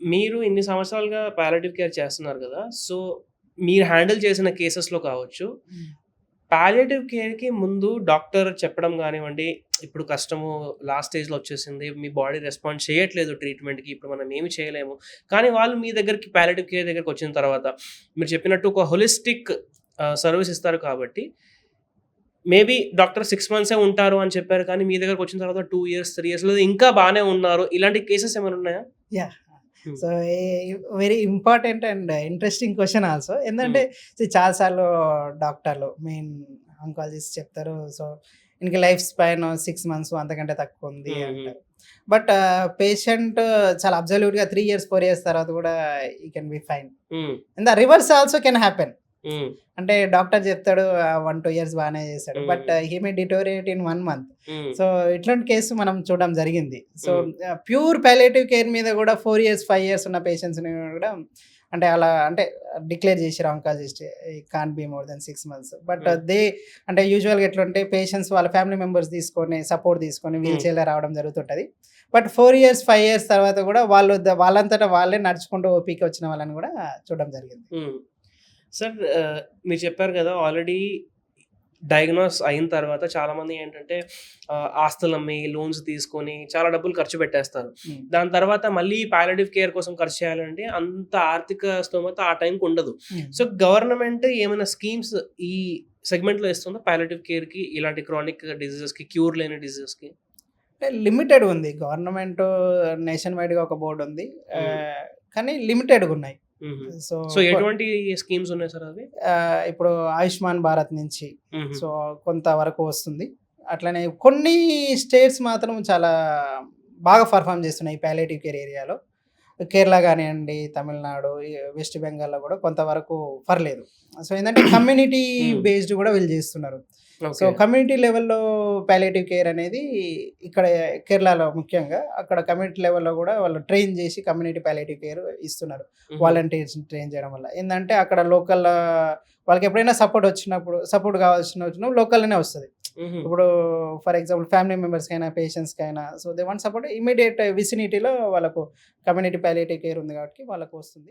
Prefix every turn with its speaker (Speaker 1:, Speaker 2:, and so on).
Speaker 1: మీరు ఇన్ని సంవత్సరాలుగా పాలియేటివ్ కేర్ చేస్తున్నారు గదా! సో, మీరు హ్యాండిల్ చేసిన కేసెస్‌లో కావచ్చు,
Speaker 2: హ్మ్.
Speaker 1: పాలియేటివ్ కేర్‌కి ముందు డాక్టర్ చెప్పడం గానివ్వండి, ఇప్పుడు కష్టము లాస్ట్ స్టేజ్‌లో వచ్చేసింది. మీ బాడీ రెస్పాండ్ చేయట్లేదు ట్రీట్‌మెంట్‌కి. ఇప్పుడు మనం ఏమి చేయలేము. కానీ వాళ్ళు మీ దగ్గరికి పాలియేటివ్ కేర్ దగ్గరికొచ్చిన తర్వాత, మీరు చెప్పినట్టు ఒక హోలిస్టిక్ సర్విస్ ఇస్తారు కాబట్టి, మేబీ డాక్టర్ 6 మంత్సే ఉంటారు అని చెప్పారు. కానీ మీ దగ్గరకొచ్చిన తర్వాత 2 ఇయర్స్, 3 ఇయర్స్ లేదా ఇంకా బానే ఉన్నారు. ఇలాంటి కేసెస్ ఏమైనా ఉన్నాయా?
Speaker 2: యాహ్!
Speaker 1: హ్మ్.
Speaker 2: So, very important and interesting question also.
Speaker 1: హ్మ్.
Speaker 2: ఏందంటే చాలా సార్లు డాక్టర్లు మెయిన్ ఆంకాలజిస్ట్ చెప్తారు. సో, ఈయనకి లైఫ్ స్పాన్ 6 మంత్స్ అంతకంటే తక్కువుంది
Speaker 1: హ్మ్. హ్మ్.
Speaker 2: అంటారు. బట్ పేషెంట్ చాలా అబ్సల్యూట్‌గా 3 ఇయర్స్, 4 ఇయర్స్ తర్వాత కూడా హి కెన్ బి ఫైన్.
Speaker 1: హ్మ్.
Speaker 2: And the reverse also can happen.
Speaker 1: హ్మ్.
Speaker 2: అంటే డాక్టర్ చెప్తాడు 1, 2 ఇయర్స్ బానే చేస్తాడు. బట్
Speaker 1: హ్మ్.
Speaker 2: హి మే డిటోరియేట్ ఇన్ 1 మంత్.
Speaker 1: హ్మ్.
Speaker 2: సో, ఇట్లాంటి కేసు మనం చూడడం జరిగింది. సో,
Speaker 1: హ్మ్.
Speaker 2: ప్యూర్ పాలియేటివ్ కేర్ మీద కూడా 4 ఇయర్స్, 5 ఇయర్స్ ఉన్న పేషెంట్స్‌ని కూడా అంటే అలా అంటే డిక్లేర్ చేసిర్రు oncologist. Can't be more than 6 months. But
Speaker 1: హ్మ్.
Speaker 2: అంటే యూజువల్‌గా ఎట్లంటే పేషెంట్స్ వాళ్ళ ఫ్యామిలీ మెంబర్స్ తీసుకొని సపోర్ట్ తీసుకొని వీల్
Speaker 1: హ్మ్.
Speaker 2: చైర్‌లో రావడం జరుగుతుంటది. బట్ 4 ఇయర్స్, 5 ఇయర్స్ తర్వాత కూడా వాళ్ళు వాళ్ళంతట వాళ్ళే నడుచుకుంటూ ఓపీకి వచ్చిన వాళ్ళని కూడా చూడడం జరిగింది.
Speaker 1: హ్మ్. సార్ మీరు చెప్పారు గదా! ఆల్రెడీ డయాగ్నోస్ అయిన తర్వాత చాలామంది ఏంటంటే ఆస్తులమ్మి, లోన్స్ తీసుకొని చాలా డబ్బులు ఖర్చు పెట్టేస్తారు.
Speaker 2: హ్మ్.
Speaker 1: దాని తర్వాత మళ్ళీ పాలియేటివ్ కేర్ కోసం ఖర్చు చేయాలంటే అంత ఆర్థిక స్తోమత ఆ టైంకి ఉండదు.
Speaker 2: హ్మ్.
Speaker 1: సో, గవర్నమెంట్ ఏమైనా స్కీమ్స్ ఈ సెగ్మెంట్‌లో ఇస్తుందా? పాలియేటివ్ కేర్‌కి ఇలాంటి క్రానిక్ డిసీజెస్‌కి, క్యూర్ లేని డిసీజెస్‌కి?
Speaker 2: అంటే లిమిటెడ్ ఉంది. గవర్నమెంట్ నేషన్ వైడ్‌గా ఒక బోర్డ్ ఉంది.
Speaker 1: హ్మ్.
Speaker 2: కానీ లిమిటెడ్‌గా ఉన్నాయి.
Speaker 1: హుహు.
Speaker 2: సో,
Speaker 1: సో, ఎటువంటి స్కీమ్స్ ఉన్నాయి సార్ అవి?
Speaker 2: ఇప్పుడు ఆయుష్మాన్ భారత్ నుంచి
Speaker 1: హుహు.
Speaker 2: సో, కొంత వరకు వస్తుంది. అట్లనే కొన్ని స్టేట్స్ మాత్రం చాలా బాగా పర్ఫార్మ్ చేస్తున్నాయి పాలియేటివ్ కేర్ ఏరియాలో. కేరళ గానియండి, తమిళనాడు, వెస్ట్ బెంగాల్‌లో గూడా కొంతవరకు పర్లేదు. సో, ఏందంటే కమ్యూనిటీ
Speaker 1: హ్మ్.
Speaker 2: బేస్డ్ గూడా వీళ్ళు జేస్తున్నారు. So,
Speaker 1: okay.
Speaker 2: కమ్యూనిటీ లెవెల్‌లో పాలియేటివ్ కేర్ అనేది ఇక్కడ కేరళలో ముఖ్యంగా అక్కడ కమ్యూనిటీ లెవెల్‌లో గూడా వాళ్ళు ట్రైన్ జేసి కమ్యూనిటీ పాలియేటివ్ కేర్ ఇస్తున్నారు.
Speaker 1: హుహు.
Speaker 2: వాలంటీర్స్‌ని ట్రైన్ చేయడం వల్ల. ఏందంటే అక్కడ లోకల్ వాళ్ళకెప్పుడైనా సపోర్ట్ కావాల్సినొచ్చినప్పుడు లోకల్‌లోనే వస్తది.
Speaker 1: హుహు.
Speaker 2: ఇప్పుడు ఫర్ ఎగ్జాంపుల్ ఫ్యామిలీ మెంబర్స్‌కైనా, పేషెంట్స్‌కైనా so, they want support immediate విసినిటీలో వాళ్ళకు కమ్యూనిటీ పాలియేటివ్ కేర్ ఉంది కాబట్టి వాళ్ళకు వస్తుంది.